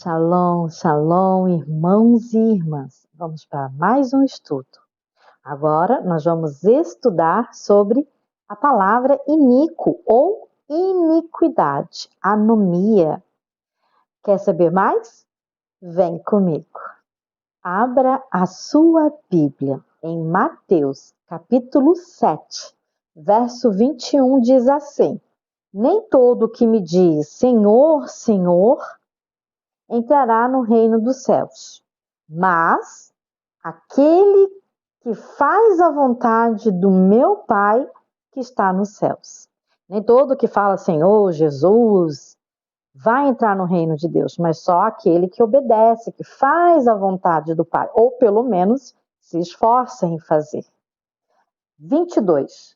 Shalom, shalom, irmãos e irmãs. Vamos para mais um estudo. Agora nós vamos estudar sobre a palavra iníquo ou iniquidade, anomia. Quer saber mais? Vem comigo. Abra a sua Bíblia em Mateus, capítulo 7, verso 21, diz assim: Nem todo que me diz Senhor, Senhor, entrará no reino dos céus, mas aquele que faz a vontade do meu Pai que está nos céus. Nem todo que fala Senhor, Jesus, vai entrar no reino de Deus, mas só aquele que obedece, que faz a vontade do Pai, ou pelo menos se esforça em fazer. 22.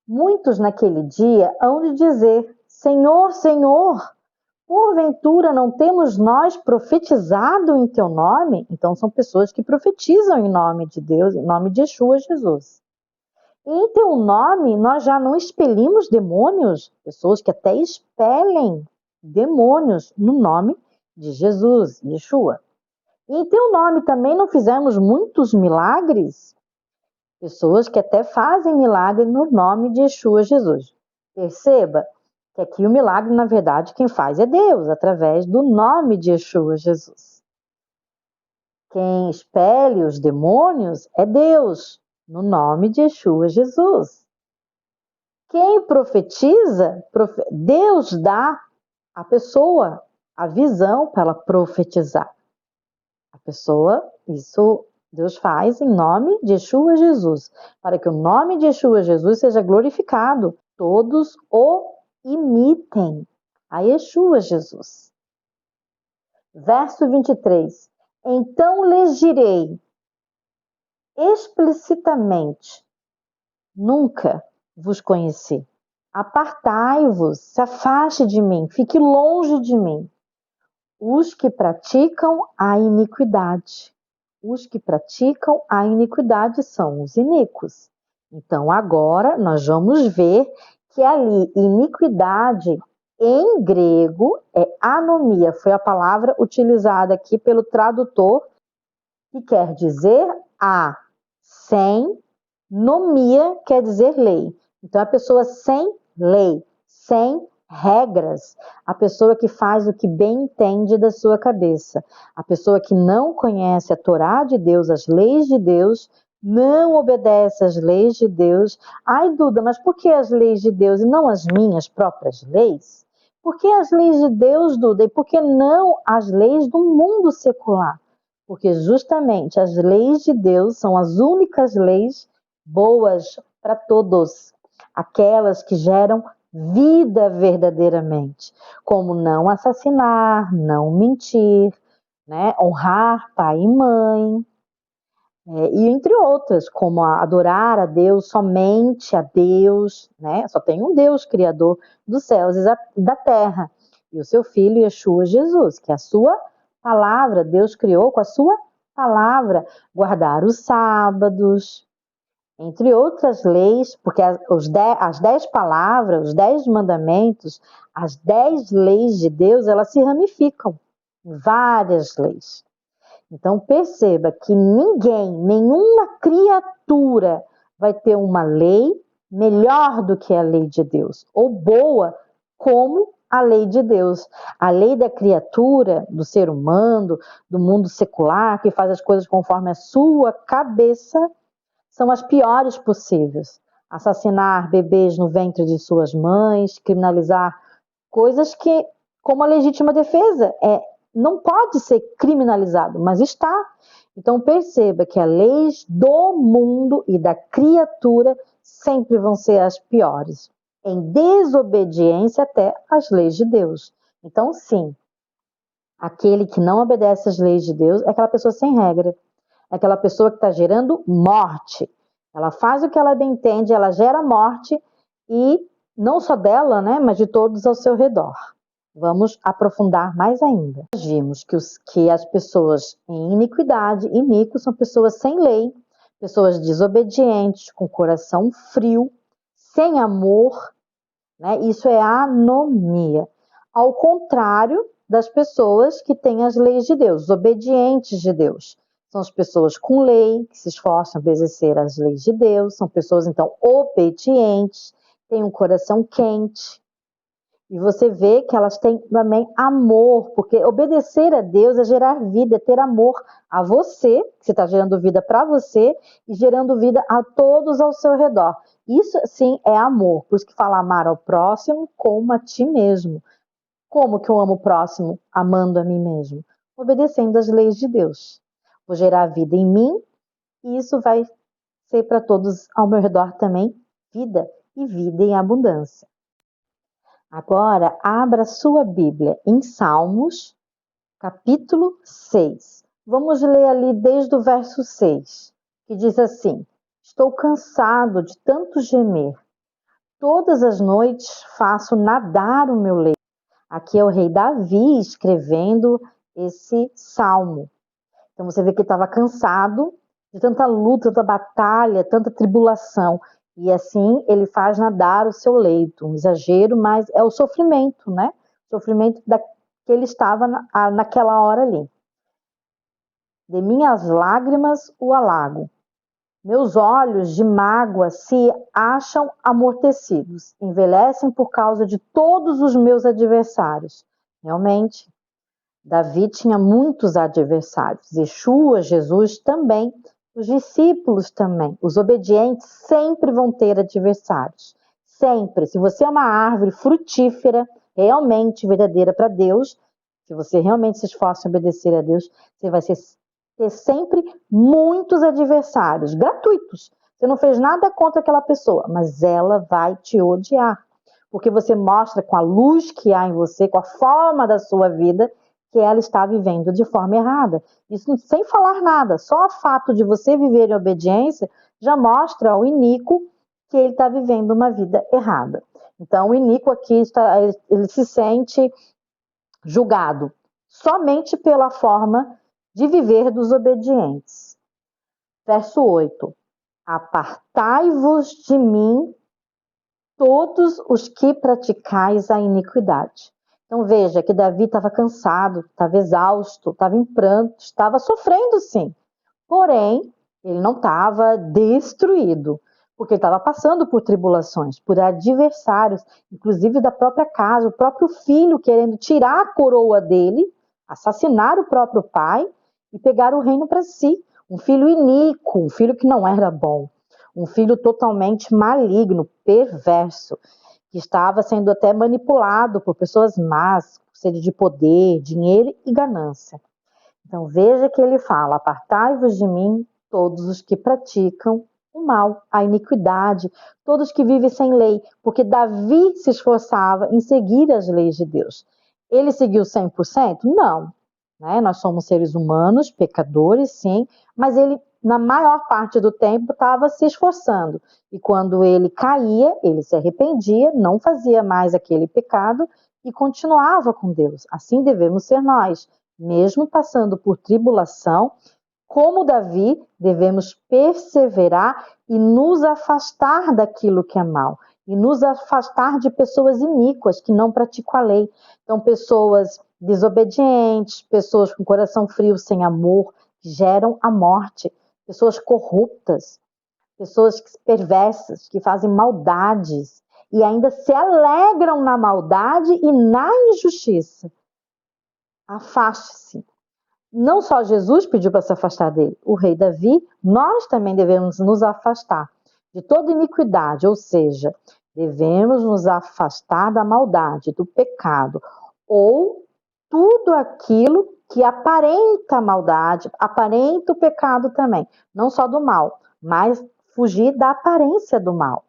Muitos naquele dia hão de dizer: Senhor, Senhor, porventura não temos nós profetizado em teu nome? Então são pessoas que profetizam em nome de Deus, em nome de Yeshua Jesus. E em teu nome nós já não expelimos demônios? Pessoas que até expelem demônios no nome de Jesus, Yeshua. E em teu nome também não fizemos muitos milagres? Pessoas que até fazem milagre no nome de Yeshua Jesus. Perceba que aqui o milagre, na verdade, quem faz é Deus, através do nome de Yeshua Jesus. Quem expele os demônios é Deus, no nome de Yeshua Jesus. Quem profetiza, Deus dá à pessoa a visão para ela profetizar. A pessoa, isso Deus faz em nome de Yeshua Jesus, para que o nome de Yeshua Jesus seja glorificado. Todos o imitem a Yeshua Jesus. Verso 23. Então lhes direi explicitamente: nunca vos conheci. Apartai-vos, se afaste de mim, fique longe de mim, os que praticam a iniquidade. Os que praticam a iniquidade são os iníquos. Então agora nós vamos ver que ali iniquidade em grego é anomia, foi a palavra utilizada aqui pelo tradutor, que quer dizer sem, nomia quer dizer lei. Então a pessoa sem lei, sem regras, a pessoa que faz o que bem entende da sua cabeça, a pessoa que não conhece a Torá de Deus, as leis de Deus, não obedece às leis de Deus. Ai, Duda, mas por que as leis de Deus e não as minhas próprias leis? Por que as leis de Deus, Duda, e por que não as leis do mundo secular? Porque justamente as leis de Deus são as únicas leis boas para todos, aquelas que geram vida verdadeiramente, como não assassinar, não mentir, né? Honrar pai e mãe, e entre outras, como adorar a Deus, somente a Deus, né? Só tem um Deus, Criador dos céus e da terra, e o seu Filho Yeshua Jesus, que é a sua palavra, Deus criou com a sua palavra, guardar os sábados, entre outras leis, porque as 10 palavras, os 10 mandamentos, as 10 leis de Deus, elas se ramificam em várias leis. Então perceba que ninguém, nenhuma criatura vai ter uma lei melhor do que a lei de Deus, ou boa como a lei de Deus. A lei da criatura, do ser humano, do mundo secular, que faz as coisas conforme a sua cabeça, são as piores possíveis. Assassinar bebês no ventre de suas mães, criminalizar coisas que, como a legítima defesa, não pode ser criminalizado, mas está. Então perceba que as leis do mundo e da criatura sempre vão ser as piores, em desobediência até às leis de Deus. Então sim, aquele que não obedece às leis de Deus é aquela pessoa sem regra, é aquela pessoa que está gerando morte. Ela faz o que ela bem entende, ela gera morte, e não só dela, né, mas de todos ao seu redor. Vamos aprofundar mais ainda. Nós vimos que as pessoas em iniquidade, iníquos, são pessoas sem lei, pessoas desobedientes, com coração frio, sem amor, né? Isso é anomia. Ao contrário das pessoas que têm as leis de Deus, os obedientes de Deus. São as pessoas com lei, que se esforçam a obedecer às leis de Deus, são pessoas, então, obedientes, têm um coração quente. E você vê que elas têm também amor, porque obedecer a Deus é gerar vida, é ter amor a você, que você está gerando vida para você, e gerando vida a todos ao seu redor. Isso, sim, é amor. Por isso que fala amar ao próximo como a ti mesmo. Como que eu amo o próximo? Amando a mim mesmo. Obedecendo às leis de Deus. Vou gerar vida em mim, e isso vai ser para todos ao meu redor também vida, e vida em abundância. Agora, abra sua Bíblia em Salmos, capítulo 6. Vamos ler ali desde o verso 6, que diz assim: Estou cansado de tanto gemer. Todas as noites faço nadar o meu leito. Aqui é o rei Davi escrevendo esse salmo. Então você vê que ele estava cansado de tanta luta, tanta batalha, tanta tribulação. E assim ele faz nadar o seu leito. Um exagero, mas é o sofrimento, né? O sofrimento que ele estava naquela hora ali. De minhas lágrimas o alago. Meus olhos de mágoa se acham amortecidos. Envelhecem por causa de todos os meus adversários. Realmente, Davi tinha muitos adversários. Yeshua, Jesus também. Os discípulos também. Os obedientes sempre vão ter adversários. Sempre. Se você é uma árvore frutífera, realmente verdadeira para Deus, se você realmente se esforça em obedecer a Deus, você vai ter sempre muitos adversários, gratuitos. Você não fez nada contra aquela pessoa, mas ela vai te odiar. Porque você mostra com a luz que há em você, com a forma da sua vida, que ela está vivendo de forma errada. Isso sem falar nada, só o fato de você viver em obediência já mostra ao iníquo que ele está vivendo uma vida errada. Então, o iníquo aqui, ele se sente julgado somente pela forma de viver dos obedientes. Verso 8. Apartai-vos de mim, todos os que praticais a iniquidade. Então veja que Davi estava cansado, estava exausto, estava em pranto, estava sofrendo sim. Porém, ele não estava destruído, porque ele estava passando por tribulações, por adversários, inclusive da própria casa, o próprio filho querendo tirar a coroa dele, assassinar o próprio pai e pegar o reino para si. Um filho iníquo, um filho que não era bom, um filho totalmente maligno, perverso, que estava sendo até manipulado por pessoas más, sede de poder, dinheiro e ganância. Então veja que ele fala: apartai-vos de mim, todos os que praticam o mal, a iniquidade, todos que vivem sem lei, porque Davi se esforçava em seguir as leis de Deus. Ele seguiu 100%? Não. Né? Nós somos seres humanos, pecadores, sim, mas ele, na maior parte do tempo, estava se esforçando. E quando ele caía, ele se arrependia, não fazia mais aquele pecado e continuava com Deus. Assim devemos ser nós. Mesmo passando por tribulação, como Davi, devemos perseverar e nos afastar daquilo que é mal. E nos afastar de pessoas iníquas que não praticam a lei. Então, pessoas desobedientes, pessoas com coração frio, sem amor, que geram a morte. Pessoas corruptas, pessoas perversas, que fazem maldades e ainda se alegram na maldade e na injustiça. Afaste-se. Não só Jesus pediu para se afastar dele, o rei Davi, nós também devemos nos afastar de toda iniquidade, ou seja, devemos nos afastar da maldade, do pecado, ou tudo aquilo que aparenta maldade, aparenta o pecado também, não só do mal, mas fugir da aparência do mal.